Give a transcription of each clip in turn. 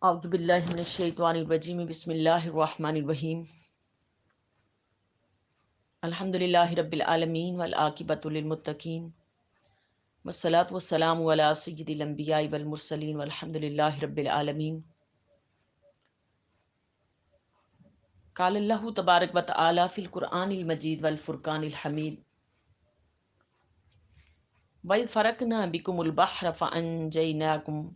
اعوذ باللہ من الشیطان الرجیم بسم اللہ الرحمن الرحیم الحمد للہ رب العالمین والعاقبۃ للمتقین والصلاۃ والسلام علی سید الانبیاء والمرسلین والحمد للہ رب العالمین۔ قال اللہ تبارک و تعالی فی القرآن المجید والفرقان الحمید وَإِذْ فَرَقْنَا بِكُمُ الْبَحْرَ فَأَنْجَيْنَاكُمْ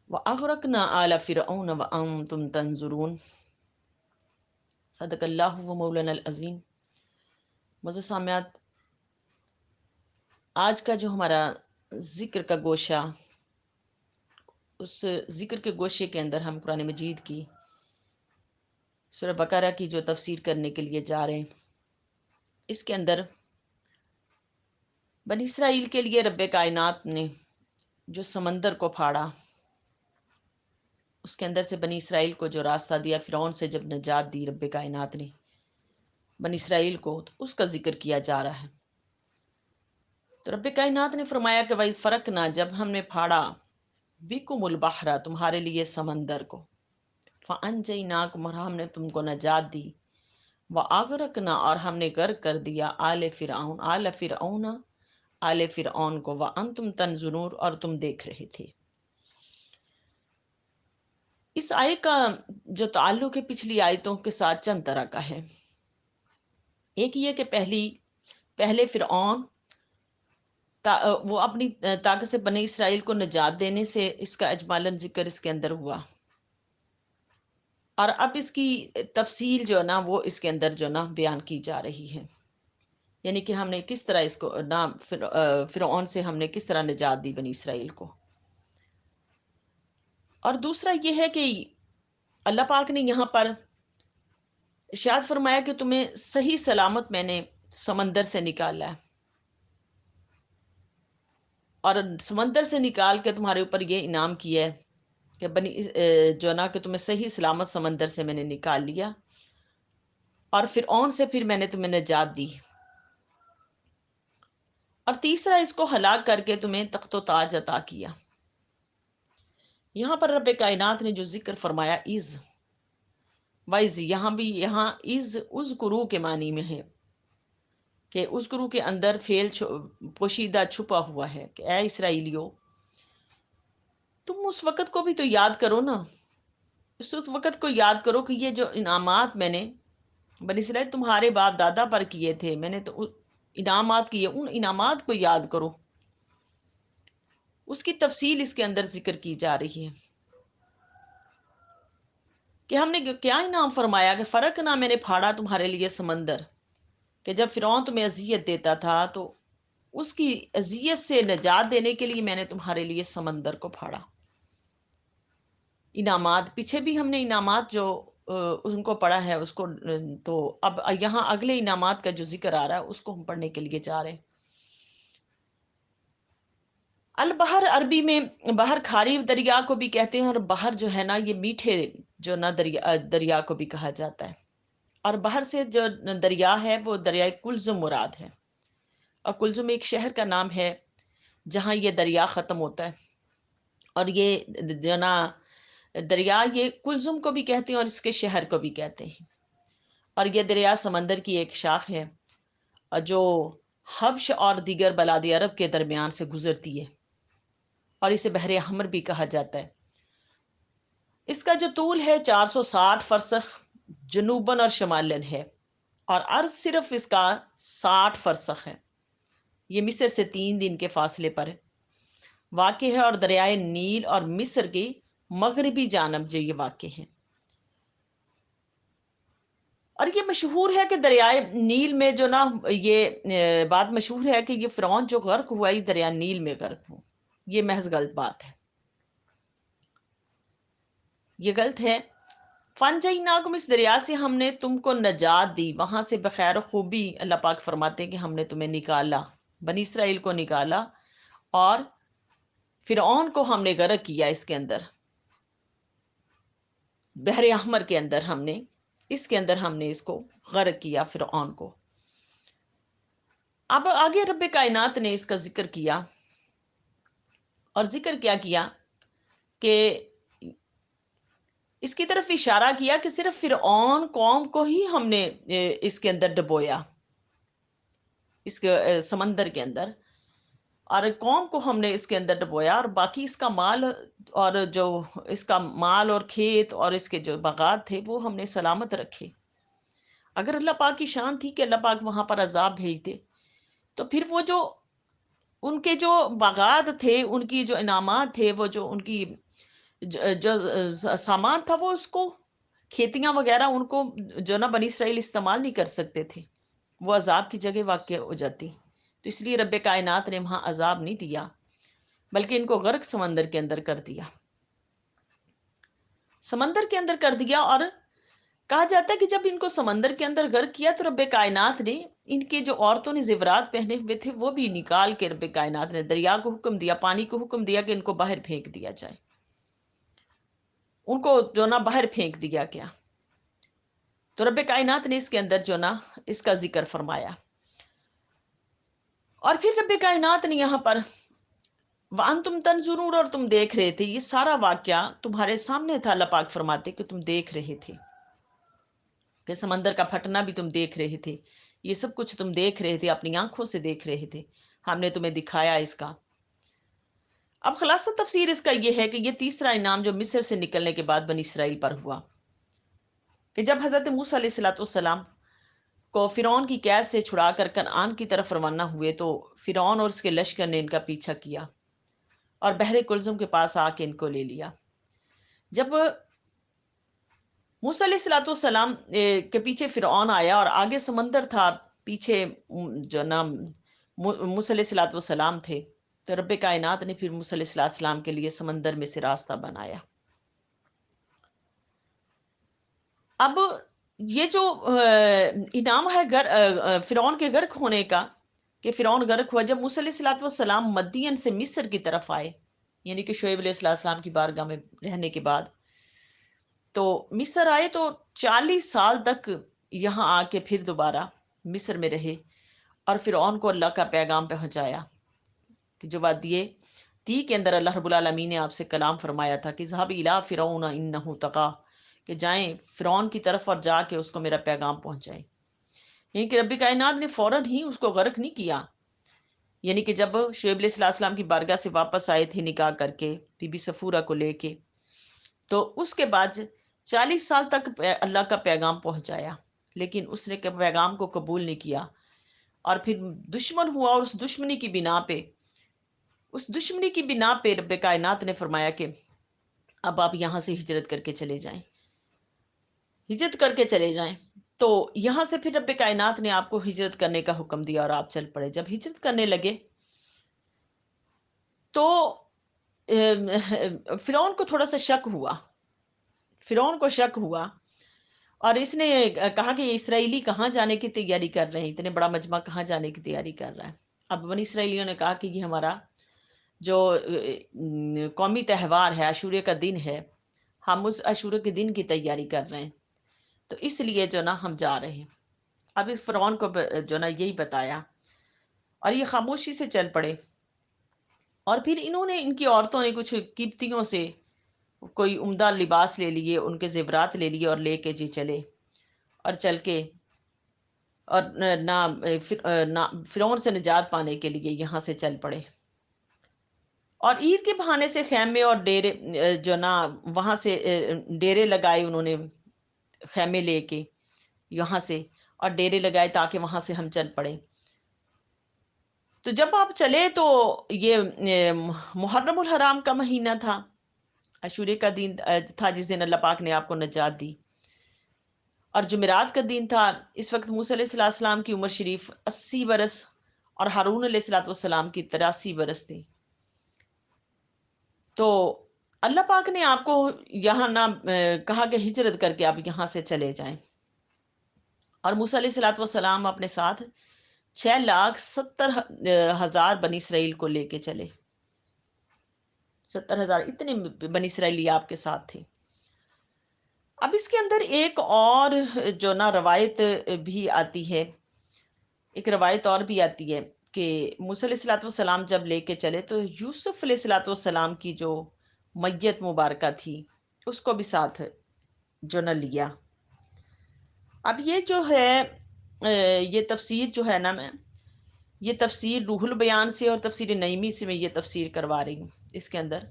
وَأَغْرَقْنَا آلَ فِرْعَوْنَ وَأَنْتُمْ تَنْظُرُونَ۔ صدق اللہ و مولانا العظیم۔ معزز سامعات، آج کا جو ہمارا ذکر کا گوشہ، اس ذکر کے گوشے کے اندر ہم قرآن مجید کی سورہ بقرہ کی جو تفسیر کرنے کے لیے جا رہے ہیں، اس کے اندر بنی اسرائیل کے لیے رب کائنات نے جو سمندر کو پھاڑا، اس کے اندر سے بنی اسرائیل کو جو راستہ دیا، فرعون سے جب نجات دی رب کائنات نے بنی اسرائیل کو، تو اس کا ذکر کیا جا رہا ہے۔ تو رب کائنات نے فرمایا کہ وَإِذْ فَرَقْنَا، جب ہم نے پھاڑا، بِكُمُ الْبَحْرَ، تمہارے لیے سمندر کو، فَأَنْجَيْنَاكُمْ، اور ہم نے تم کو نجات دی، وَأَغْرَقْنَا، اور ہم نے غرق کر دیا، آلِ فرعون، آلِ فرعون، آلِ فرعون کو، وَأَنْتُمْ تَنْظُرُونَ، اور تم دیکھ رہے تھے۔ اس آیت کا جو تعلق ہے پچھلی آیتوں کے ساتھ چند طرح کا ہے۔ ایک یہ کہ پہلے فرعون وہ اپنی طاقت سے بنی اسرائیل کو نجات دینے سے اس کا اجمالاً ذکر اس کے اندر ہوا، اور اب اس کی تفصیل جو ہے نا وہ اس کے اندر جو نا بیان کی جا رہی ہے، یعنی کہ ہم نے کس طرح اس کو نا فرعون سے ہم نے کس طرح نجات دی بنی اسرائیل کو۔ اور دوسرا یہ ہے کہ اللہ پاک نے یہاں پر ارشاد فرمایا کہ تمہیں صحیح سلامت میں نے سمندر سے نکالا ہے، اور سمندر سے نکال کے تمہارے اوپر یہ انعام کیا ہے کہ جو نا کہ تمہیں صحیح سلامت سمندر سے میں نے نکال لیا، اور فرعون سے پھر میں نے تمہیں نجات دی، اور تیسرا اس کو ہلاک کر کے تمہیں تخت و تاج عطا کیا۔ یہاں پر رب کائنات نے جو ذکر فرمایا از وائز، یہاں از اذکرو کے معنی میں ہے کہ اذکرو کے اندر فعل پوشیدہ چھپا ہوا ہے کہ اے اسرائیلیو، تم اس وقت کو بھی تو یاد کرو نا، اس وقت کو یاد کرو کہ یہ جو انعامات میں نے بنی اسرائیل تمہارے باپ دادا پر کیے تھے، میں نے تو انعامات کیے، ان انعامات کو یاد کرو۔ اس کی تفصیل اس کے اندر ذکر کی جا رہی ہے کہ ہم نے کیا انعام فرمایا کہ فرق نہ، میں نے پھاڑا تمہارے لیے سمندر، کہ جب فرعون تمہیں اذیت دیتا تھا تو اس کی اذیت سے نجات دینے کے لیے میں نے تمہارے لیے سمندر کو پھاڑا۔ انعامات پیچھے بھی ہم نے انعامات جو ان کو پڑھا ہے اس کو، تو اب یہاں اگلے انعامات کا جو ذکر آ رہا ہے اس کو ہم پڑھنے کے لیے جا رہے ہیں۔ البحر عربی میں بحر کھاری دریا کو بھی کہتے ہیں، اور بحر جو ہے نا یہ میٹھے جو نا دریا کو بھی کہا جاتا ہے، اور بحر سے جو دریا ہے وہ دریائے کلزم مراد ہے، اور کلزم ایک شہر کا نام ہے جہاں یہ دریا ختم ہوتا ہے، اور یہ جو نا دریا یہ کلزم کو بھی کہتے ہیں اور اس کے شہر کو بھی کہتے ہیں، اور یہ دریا سمندر کی ایک شاخ ہے جو حبش اور دیگر بلاد عرب کے درمیان سے گزرتی ہے، اور اسے بحر احمر بھی کہا جاتا ہے۔ اس کا جو طول ہے 460 فرسخ جنوباً اور شمالاً ہے، اور عرض صرف اس کا 60 فرسخ ہے۔ یہ مصر سے 3 دن کے فاصلے پر واقع ہے، اور دریائے نیل اور مصر کی مغربی جانب جو یہ واقع ہے، اور یہ مشہور ہے کہ دریائے نیل میں جو نا یہ بات مشہور ہے کہ یہ فرعون جو غرق ہوا یہ دریا نیل میں غرق ہوا، یہ محض غلط بات ہے، یہ غلط ہے۔ فَانْجَيْنَاكُمْ، اس دریا سے ہم نے تم کو نجات دی، وہاں سے بخیر و خوبی۔ اللہ پاک فرماتے ہیں کہ ہم نے تمہیں نکالا، بنی اسرائیل کو نکالا، اور فرعون کو ہم نے غرق کیا اس کے اندر، بحر احمر کے اندر اس کے اندر ہم نے اس کو غرق کیا فرعون کو۔ اب آگے رب کائنات نے اس کا ذکر کیا، اور ذکر کیا کہ اس کی طرف اشارہ کیا کہ صرف فرعون قوم کو ہی ہم نے اس کے اندر ڈبویا، اس کے سمندر کے اندر، اور قوم کو ہم نے اس کے اندر ڈبویا، اور باقی اس کا مال، اور جو اس کا مال اور کھیت اور اس کے جو باغات تھے وہ ہم نے سلامت رکھے۔ اگر اللہ پاک کی شان تھی کہ اللہ پاک وہاں پر عذاب بھیجتے، تو پھر وہ جو ان کے جو باغات تھے، ان کی جو انعامات تھے، وہ جو ان کی جو سامان تھا، وہ اس کو کھیتیاں وغیرہ ان کو جو نا بنی اسرائیل استعمال نہیں کر سکتے تھے، وہ عذاب کی جگہ واقع ہو جاتی۔ تو اس لیے رب کائنات نے وہاں عذاب نہیں دیا، بلکہ ان کو غرق سمندر کے اندر کر دیا، سمندر کے اندر کر دیا۔ اور کہا جاتا ہے کہ جب ان کو سمندر کے اندر غرق کیا تو رب کائنات نے ان کے جو عورتوں نے زیورات پہنے ہوئے تھے وہ بھی نکال کے، رب کائنات نے دریا کو حکم دیا، پانی کو حکم دیا کہ ان کو باہر پھینک دیا جائے، ان کو جو نا باہر پھینک دیا گیا۔ تو رب کائنات نے اس کے اندر جو نا اس کا ذکر فرمایا، اور پھر رب کائنات نے یہاں پر وَأَنْتُمْ تَنْظُرُونَ، اور تم دیکھ رہے تھے، یہ سارا واقعہ تمہارے سامنے تھا۔ اللہ پاک فرماتے کہ تم دیکھ رہے تھے، کہ سمندر کا پھٹنا بھی تم دیکھ رہے تھے، یہ سب کچھ تم دیکھ رہے تھے، اپنی آنکھوں سے دیکھ رہے تھے، ہم نے تمہیں دکھایا اس کا۔ اب خلاصہ تفسیر اس کا یہ ہے کہ یہ تیسرا انعام جو مصر سے نکلنے کے بعد بنی اسرائیل پر ہوا، کہ جب حضرت موسیٰ علیہ السلام کو فرعون کی قید سے چھڑا کر کنعان کی طرف روانہ ہوئے، تو فرعون اور اس کے لشکر نے ان کا پیچھا کیا اور بحر کلزم کے پاس آ کے ان کو لے لیا۔ جب موسیٰ علیہ السلام کے پیچھے فرعون آیا اور آگے سمندر تھا، پیچھے جو نام موسیٰ علیہ السلام تھے، تو رب کائنات نے پھر موسیٰ علیہ السلام کے لیے سمندر میں سے راستہ بنایا۔ اب یہ جو انعام ہے فرعون کے غرق ہونے کا، کہ فرعون غرق ہوا جب موسیٰ علیہ السلام مدین سے مصر کی طرف آئے، یعنی کہ شعیب علیہ السلام کی بارگاہ میں رہنے کے بعد، تو مصر آئے تو 40 سال تک یہاں آ کے پھر دوبارہ مصر میں رہے، اور فرعون کو اللہ کا پیغام پہنچایا، کہ جو وادی تی کے اندر اللہ رب العالمین نے آپ سے کلام فرمایا تھا کہ ذهب الى فرعون انه طغى، کہ جائیں فرعون کی طرف اور جا کے اس کو میرا پیغام پہنچائیں۔ یعنی کہ رب کائنات نے فوراً ہی اس کو غرق نہیں کیا، یعنی کہ جب شعیب علیہ السلام کی بارگاہ سے واپس آئے تھے نکاح کر کے بی بی صفورہ کو لے کے، تو اس کے بعد 40 سال تک اللہ کا پیغام پہنچایا، لیکن اس نے پیغام کو قبول نہیں کیا، اور پھر دشمن ہوا، اور اس دشمنی کی بنا پہ رب کائنات نے فرمایا کہ اب آپ یہاں سے ہجرت کر کے چلے جائیں، ہجرت کر کے چلے جائیں۔ تو یہاں سے پھر رب کائنات نے آپ کو ہجرت کرنے کا حکم دیا اور آپ چل پڑے۔ جب ہجرت کرنے لگے تو فرعون کو تھوڑا سا شک ہوا، فرعون کو شک ہوا، اور اس نے کہا کہ یہ اسرائیلی کہاں جانے کی تیاری کر رہے ہیں، اتنے بڑا مجمع کہاں جانے کی تیاری کر رہا ہے۔ اب بنی اسرائیلیوں نے کہا کہ یہ ہمارا جو قومی تہوار ہے، عاشورے کا دن ہے، ہم اس عاشورے کے دن کی تیاری کر رہے ہیں، تو اس لیے جو نا ہم جا رہے ہیں۔ اب اس فرعون کو جو نا یہی بتایا، اور یہ خاموشی سے چل پڑے، اور پھر انہوں نے، ان کی عورتوں نے کچھ قیمتیوں سے کوئی عمدہ لباس لے لیے، ان کے زیورات لے لیے اور لے کے جی چلے، اور چل کے، اور نہ فرعون سے نجات پانے کے لیے یہاں سے چل پڑے، اور عید کے بہانے سے خیمے اور ڈیرے جو نا وہاں سے ڈیرے لگائے، انہوں نے خیمے لے کے یہاں سے اور ڈیرے لگائے تاکہ وہاں سے ہم چل پڑے۔ تو جب آپ چلے تو یہ محرم الحرام کا مہینہ تھا، عاشورے کا دن تھا جس دن اللہ پاک نے آپ کو نجات دی، اور جمعرات کا دن تھا۔ اس وقت موسیٰ علیہ السلام کی عمر شریف 80 برس اور ہارون علیہ السلام کی 83 برس تھی۔ تو اللہ پاک نے آپ کو یہاں نہ کہا کہ ہجرت کر کے آپ یہاں سے چلے جائیں، اور موسیٰ علیہ السلام اپنے ساتھ 6,70,000 بنی اسرائیل کو لے کے چلے، 70,000 اتنے بنی اسرائیلی آپ کے ساتھ تھے۔ اب اس کے اندر ایک اور جو نا روایت بھی آتی ہے، ایک روایت اور بھی آتی ہے کہ موسیٰ علیہ السلام جب لے کے چلے تو یوسف علیہ السلام کی جو میت مبارکہ تھی اس کو بھی ساتھ جو نہ لیا۔ اب یہ جو ہے یہ تفسیر جو ہے نا، میں یہ تفسیر روح البیان سے اور تفسیر نعیمی سے میں یہ تفسیر کروا رہی ہوں اس کے اندر،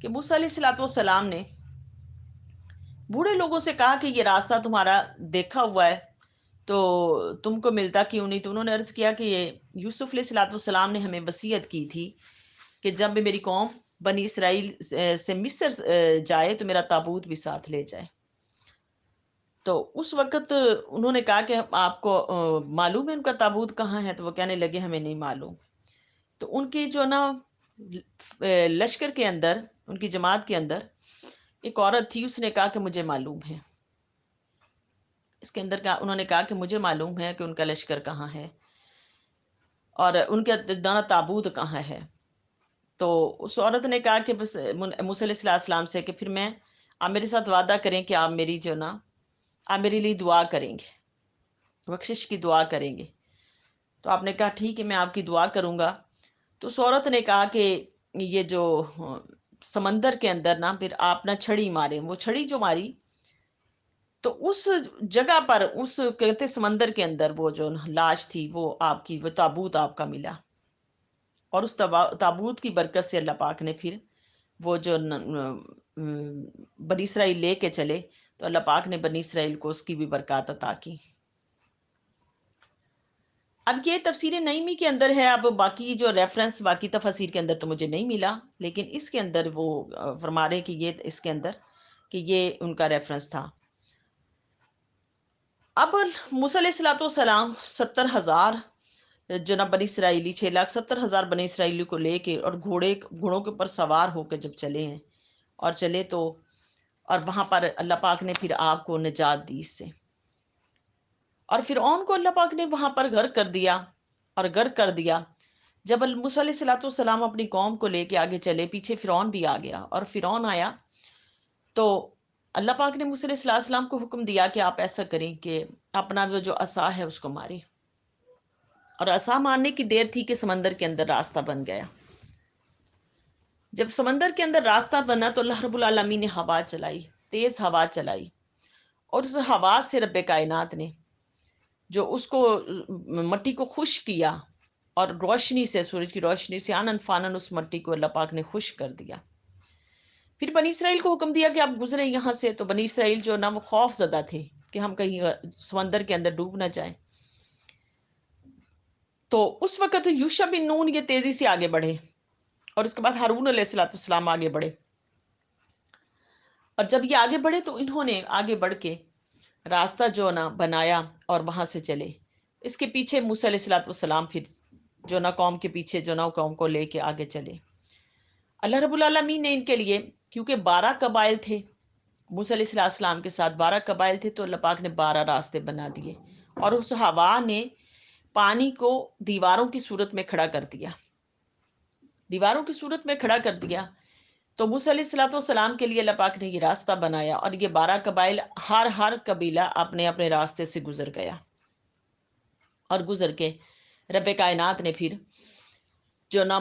کہ موسیٰ علیہ الصلوۃ والسلام نے بوڑھے لوگوں سے کہا کہ یہ راستہ تمہارا دیکھا ہوا ہے تو تم کو ملتا کیوں نہیں؟ تو انہوں نے عرض کیا کہ یہ یوسف علیہ الصلوۃ والسلام نے ہمیں وصیت کی تھی کہ جب بھی میری قوم بنی اسرائیل سے مصر جائے تو میرا تابوت بھی ساتھ لے جائے۔ تو اس وقت انہوں نے کہا کہ آپ کو معلوم ہے ان کا تابوت کہاں ہے؟ تو وہ کہنے لگے ہمیں نہیں معلوم۔ تو ان کی جو نا لشکر کے اندر، ان کی جماعت کے اندر ایک عورت تھی، اس نے کہا کہ مجھے معلوم ہے۔ اس کے اندر انہوں نے کہا کہ مجھے معلوم ہے کہ ان کا لشکر کہاں ہے اور ان کا دانا تابوت کہاں ہے۔ تو اس عورت نے کہا کہ بس موسیٰ علیہ السلام سے کہ پھر میں، آپ میرے ساتھ وعدہ کریں کہ آپ میری جو نا، آپ میرے لیے دعا کریں گے، بخشش کی دعا کریں گے۔ تو آپ نے کہا ٹھیک ہے میں آپ کی دعا کروں گا۔ تو اس عورت نے کہا کہ یہ جو سمندر کے اندر نا پھر آپ نہ چھڑی مارے، وہ چھڑی جو ماری تو اس جگہ پر، اس کہتے سمندر کے اندر وہ جو لاش تھی وہ آپ کی، وہ تابوت آپ کا ملا، اور اس تابوت کی برکت سے اللہ پاک نے پھر وہ جو بنی اسرائیل لے کے چلے، تو اللہ پاک نے بنی اسرائیل کو اس کی بھی برکات عطا کی۔ اب یہ تفسیر نعیمی کے اندر ہے، اب باقی جو ریفرنس باقی تفاسیر کے اندر تو مجھے نہیں ملا، لیکن اس کے اندر وہ فرما رہے کہ یہ اس کے اندر کہ یہ ان کا ریفرنس تھا۔ اب موسیٰ علیہ الصلوۃ والسلام 70,000 جناب بنی اسرائیلی، 6,70,000 بنی اسرائیلی کو لے کے اور گھوڑوں کے اوپر سوار ہو کے جب چلے ہیں اور چلے تو، اور وہاں پر اللہ پاک نے پھر آپ کو نجات دی اس سے، اور فرعون کو اللہ پاک نے وہاں پر غرق کر دیا، اور غرق کر دیا۔ جب موسیٰ علیہ الصلوۃ والسلام اپنی قوم کو لے کے آگے چلے، پیچھے فرعون بھی آ گیا، اور فرعون آیا تو اللہ پاک نے موسیٰ علیہ السلام کو حکم دیا کہ آپ ایسا کریں کہ اپنا وہ جو عصا ہے اس کو مارے، اور عصا مارنے کی دیر تھی کہ سمندر کے اندر راستہ بن گیا۔ جب سمندر کے اندر راستہ بنا تو اللہ رب العالمین نے ہوا چلائی، تیز ہوا چلائی، اور اس ہوا سے رب کائنات نے جو اس کو مٹی کو خشک کیا، اور روشنی سے، سورج کی روشنی سے آنن فانن اس مٹی کو اللہ پاک نے خشک کر دیا۔ پھر بنی اسرائیل کو حکم دیا کہ آپ گزرے یہاں سے، تو بنی اسرائیل جو نا وہ خوف زدہ تھے کہ ہم کہیں سمندر کے اندر ڈوب نہ جائیں۔ تو اس وقت یوشع بن نون یہ تیزی سے آگے بڑھے، اور اس کے بعد ہارون علیہ السلام آگے بڑھے، اور جب یہ آگے بڑھے تو انہوں نے آگے بڑھ کے راستہ جو نا بنایا اور وہاں سے چلے۔ اس کے پیچھے موسیٰ علیہ السلام پھر جو نا قوم کے پیچھے جو نا قوم کو لے کے آگے چلے۔ اللہ رب العالمین نے ان کے لیے، کیونکہ 12 قبائل تھے موسیٰ علیہ السلام کے ساتھ، 12 قبائل تھے، تو اللہ پاک نے 12 راستے بنا دیے، اور اس ہوا نے پانی کو دیواروں کی صورت میں کھڑا کر دیا، دیواروں کی صورت میں کھڑا کر دیا۔ تو موسیٰ علیہ السلام کے لیے اللہ پاک نے یہ راستہ بنایا، اور یہ 12 قبائل، ہر قبیلہ اپنے اپنے راستے سے گزر گیا، اور گزر کے رب کائنات نے پھر جو نا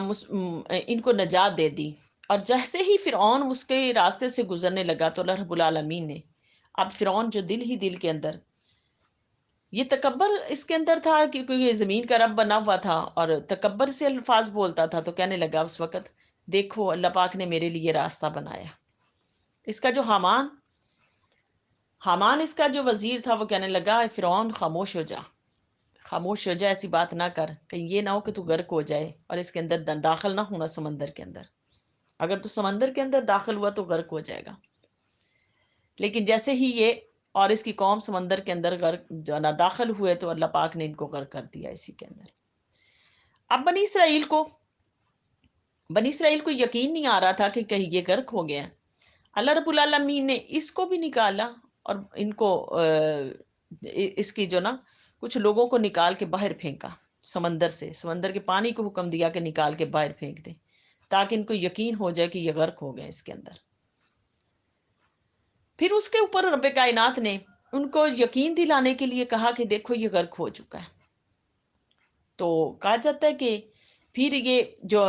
ان کو نجات دے دی۔ اور جیسے ہی فرعون اس کے راستے سے گزرنے لگا تو اللہ رب العالمین نے، اب فرعون جو دل ہی دل کے اندر یہ تکبر اس کے اندر تھا، کیونکہ یہ زمین کا رب بنا ہوا تھا اور تکبر سے الفاظ بولتا تھا، تو کہنے لگا اس وقت دیکھو اللہ پاک نے میرے لیے راستہ بنایا۔ اس کا جو حامان اس کا جو وزیر تھا، وہ کہنے لگا فرعون خاموش ہو جا، خاموش ہو جا، ایسی بات نہ کر، کہیں یہ نہ ہو کہ تو غرق ہو جائے اور اس کے اندر داخل نہ ہونا سمندر کے اندر، اگر تو سمندر کے اندر داخل ہوا تو غرق ہو جائے گا۔ لیکن جیسے ہی یہ اور اس کی قوم سمندر کے اندر غرق جو نہ داخل ہوئے تو اللہ پاک نے ان کو غرق کر دیا اسی کے اندر۔ اب بنی اسرائیل کو یقین نہیں آ رہا تھا کہ کہیں یہ غرق ہو گیا۔ اللہ رب العالمین نے اس کو بھی نکالا، اور ان کو اس کی جو نا کچھ لوگوں کو نکال کے باہر پھینکا سمندر سے، سمندر کے پانی کو حکم دیا کہ نکال کے باہر پھینک دیں، تاکہ ان کو یقین ہو جائے کہ یہ غرق ہو گئے اس کے اندر۔ پھر اس کے اوپر رب کائنات نے ان کو یقین دلانے کے لیے کہا کہ دیکھو یہ غرق ہو چکا ہے۔ تو کہا جاتا ہے کہ پھر یہ جو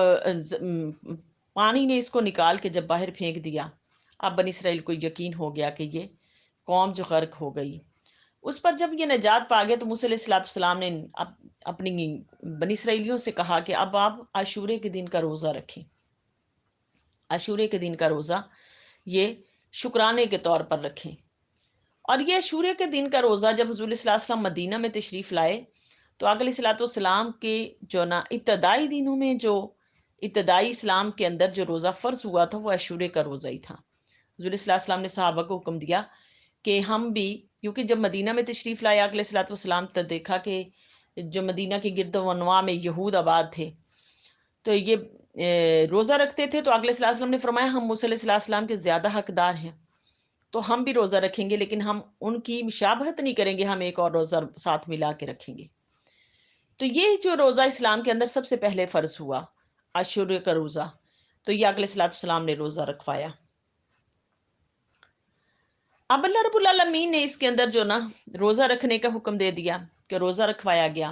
پانی نے اس کو نکال کے جب باہر پھینک دیا، اب بنی اسرائیل کو یقین ہو گیا کہ یہ قوم جو غرق ہو گئی، اس پر جب یہ نجات پا گئے تو موسیٰ علیہ السلام نے اپنی بنی اسرائیلیوں سے کہا کہ اب آپ عاشورے کے دن کا روزہ رکھیں. عاشورے کے دن کا روزہ یہ شکرانے کے طور پر رکھیں. اور یہ عاشورے کے دن کا روزہ جب حضور صلی اللہ علیہ وسلم مدینہ میں تشریف لائے تو آقا علیہ الصلوۃ والسلام کے جو نا ابتدائی دنوں میں جو ابتدائی اسلام کے اندر جو روزہ فرض ہوا تھا وہ عاشورے کا روزہ ہی تھا. حضور صلی اللہ علیہ وسلم نے صحابہ کو حکم دیا کہ ہم بھی، کیونکہ جب مدینہ میں تشریف لائے آقا علیہ الصلوۃ والسلام تو دیکھا کہ جو مدینہ کے گرد و نواح میں یہود آباد تھے تو یہ روزہ رکھتے تھے، تو آقا علیہ الصلوۃ والسلام نے فرمایا ہم موسیٰ علیہ السلام کے زیادہ حقدار ہیں تو ہم بھی روزہ رکھیں گے، لیکن ہم ان کی مشابہت نہیں کریں گے، ہم ایک اور روزہ ساتھ ملا کے رکھیں گے. تو یہ جو روزہ اسلام کے اندر سب سے پہلے فرض ہوا عاشورے کا روزہ، تو یہ آقا علیہ الصلوۃ والسلام نے روزہ رکھوایا. اب اللہ رب العالمین نے اس کے اندر جو نا روزہ رکھنے کا حکم دے دیا کہ روزہ رکھوایا گیا.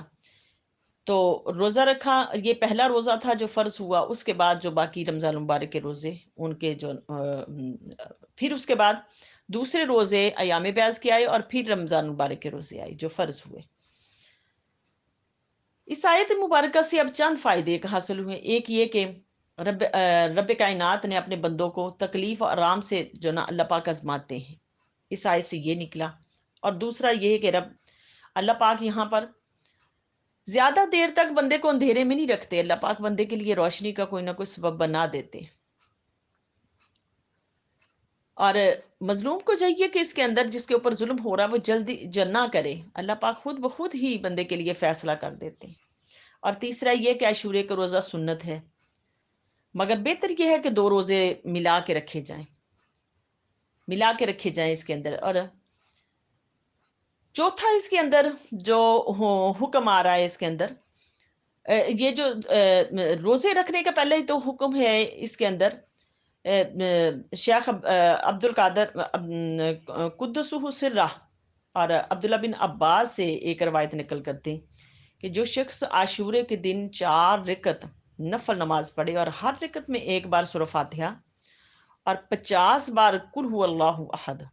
تو روزہ رکھا، یہ پہلا روزہ تھا جو فرض ہوا. اس کے بعد جو باقی رمضان المبارک کے روزے ان کے جو پھر اس کے بعد دوسرے روزے ایام بیاض کے آئے اور پھر رمضان مبارک کے روزے آئے جو فرض ہوئے. اس آیت مبارکہ سے اب چند فائدے حاصل ہوئے. ایک یہ کہ رب کائنات نے اپنے بندوں کو تکلیف اور آرام سے جو نا اللہ پاک آزماتے ہیں، اس آیت سے یہ نکلا. اور دوسرا یہ کہ اللہ پاک یہاں پر زیادہ دیر تک بندے کو اندھیرے میں نہیں رکھتے، اللہ پاک بندے کے لیے روشنی کا کوئی نہ کوئی سبب بنا دیتے. اور مظلوم کو چاہیے کہ اس کے اندر جس کے اوپر ظلم ہو رہا ہے وہ جلدی نہ کرے، اللہ پاک خود بخود ہی بندے کے لیے فیصلہ کر دیتے. اور تیسرا یہ کہ عاشورے کا روزہ سنت ہے، مگر بہتر یہ ہے کہ 2 روزے ملا کے رکھے جائیں، ملا کے رکھے جائیں اس کے اندر. اور چوتھا اس کے اندر جو حکم آ رہا ہے اس کے اندر، یہ جو روزے رکھنے کا پہلے تو حکم ہے اس کے اندر، شیخ عبد القادر قدسہ سرہ اور عبداللہ بن عباس سے ایک روایت نقل کرتے ہیں کہ جو شخص عاشورے کے دن 4 رکعت نفل نماز پڑھے اور ہر رکعت میں 1 بار سورہ فاتحہ اور 50 بار قل هو اللہ احد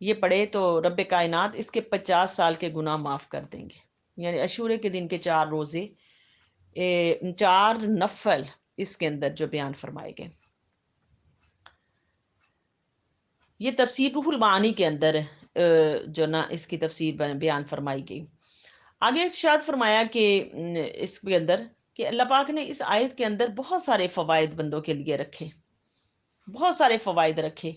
یہ پڑھے تو رب کائنات اس کے 50 سال کے گناہ معاف کر دیں گے. یعنی عاشورے کے دن کے 4 روزے 4 نفل اس کے اندر جو بیان فرمائے گئے. یہ تفسیر روح المعانی کے اندر جو نا اس کی تفسیر بیان فرمائی گئی. آگے ارشاد فرمایا کہ اس کے اندر کہ اللہ پاک نے اس آیت کے اندر بہت سارے فوائد بندوں کے لیے رکھے، بہت سارے فوائد رکھے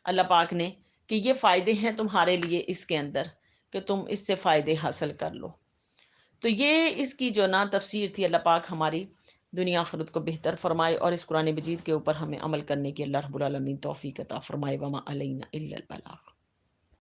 اللہ پاک نے کہ یہ فائدے ہیں تمہارے لیے اس کے اندر کہ تم اس سے فائدے حاصل کر لو. تو یہ اس کی جو نا تفسیر تھی. اللہ پاک ہماری دنیا آخرت کو بہتر فرمائے اور اس قرآن مجید کے اوپر ہمیں عمل کرنے کی اللہ رب العالمین توفیق عطا فرمائے. وما علینا الا البلاغ.